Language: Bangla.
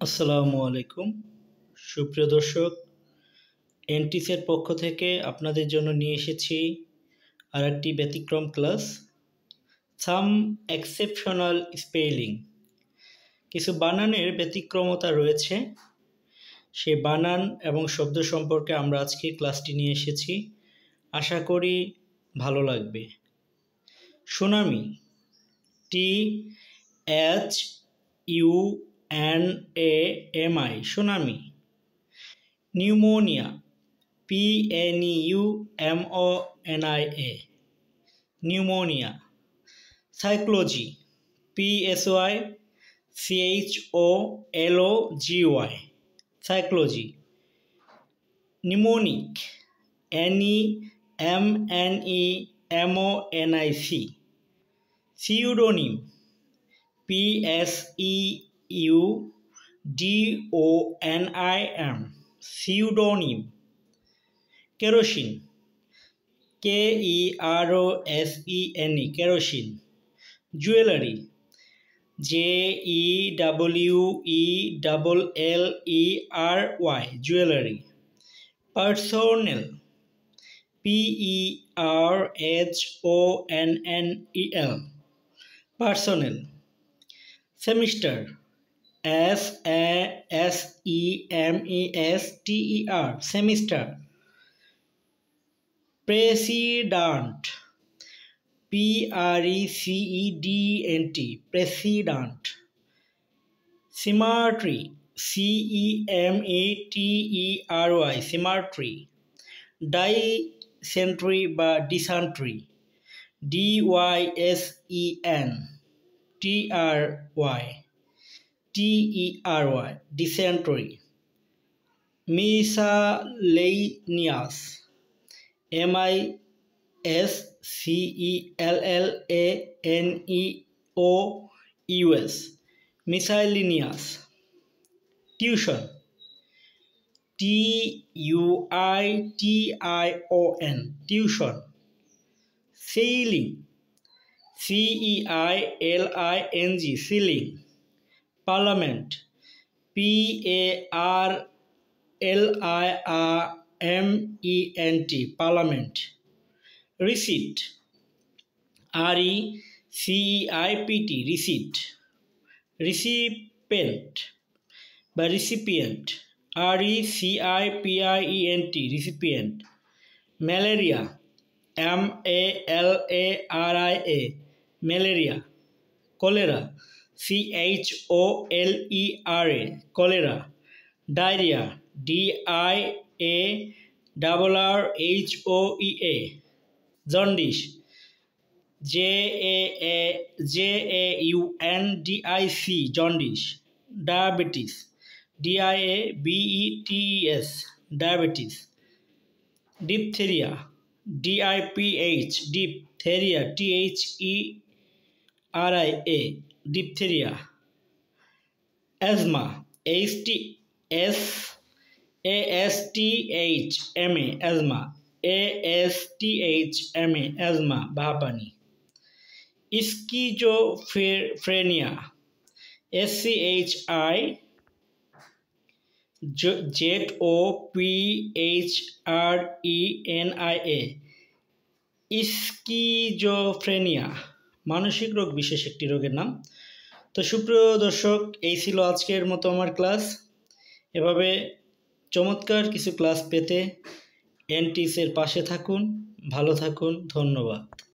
আসসালামু আলাইকুম সুপ্রিয় দর্শক, এনটিসের পক্ষ থেকে আপনাদের জন্য নিয়ে এসেছি আরেকটি ব্যতিক্রম ক্লাস, সাম এক্সেপশনাল স্পেলিং। কিছু বানানের ব্যতিক্রমতা রয়েছে, সেই বানান এবং শব্দ সম্পর্কে আমরা আজকে ক্লাসটি নিয়ে এসেছি। আশা করি ভালো লাগবে। Tsunami, THUNAMI, tsunami. Pneumonia, PNEUMONIA, pneumonia. সাইক্লোজি, PSYCHOLOGY, সাইক্লোজি। Pneumonic, NEMNEMONIC, pseudonym, PSEUDONIM, pseudonym. Kerosene, KEROSENE, kerosene. Jewellery, JEWELLERY, jewellery. Personnel, PERSONNEL, personnel. Semester, SEMESTER, semester. President, PRECEDENT, president. Symmetry, CEMATERY, symmetry. ডাইসেন্ট্রি বা dysentery, DYSENTRY, dysentery. Miscellaneous, MISCELLANEOUS, miscellaneous. Tuition, TUITION, tuition. Sailing, CEILING, ceiling. Parliament, PARLIAMENT, parliament. Receipt, RECEIPT, receipt. Recipient বা recipient, RECIPIENT, recipient. Malaria, MALARIA, malaria. Cholera, CHOLERA, cholera. Diarrhoea, DIARRHOEA, jaundice. JAUNDIC, jaundice. Diabetes, DIABETES, diabetes. Diphtheria, DIPH, diphtheria, THERIA, diphtheria. Asthma, ASTHMA, asthma. ASTHMA, asthma, বাহাপানি। Schizophrenia, SCHIZOPHRENIA, schizophrenia, মানসিক রোগ বিশেষ একটি রোগের নাম। তো সুপ্রিয় দর্শক, এই ছিল আজকের মতো আমার ক্লাস। এভাবে চমৎকার কিছু ক্লাস পেতে এনটিসের পাশে থাকুন। ভালো থাকুন, ধন্যবাদ।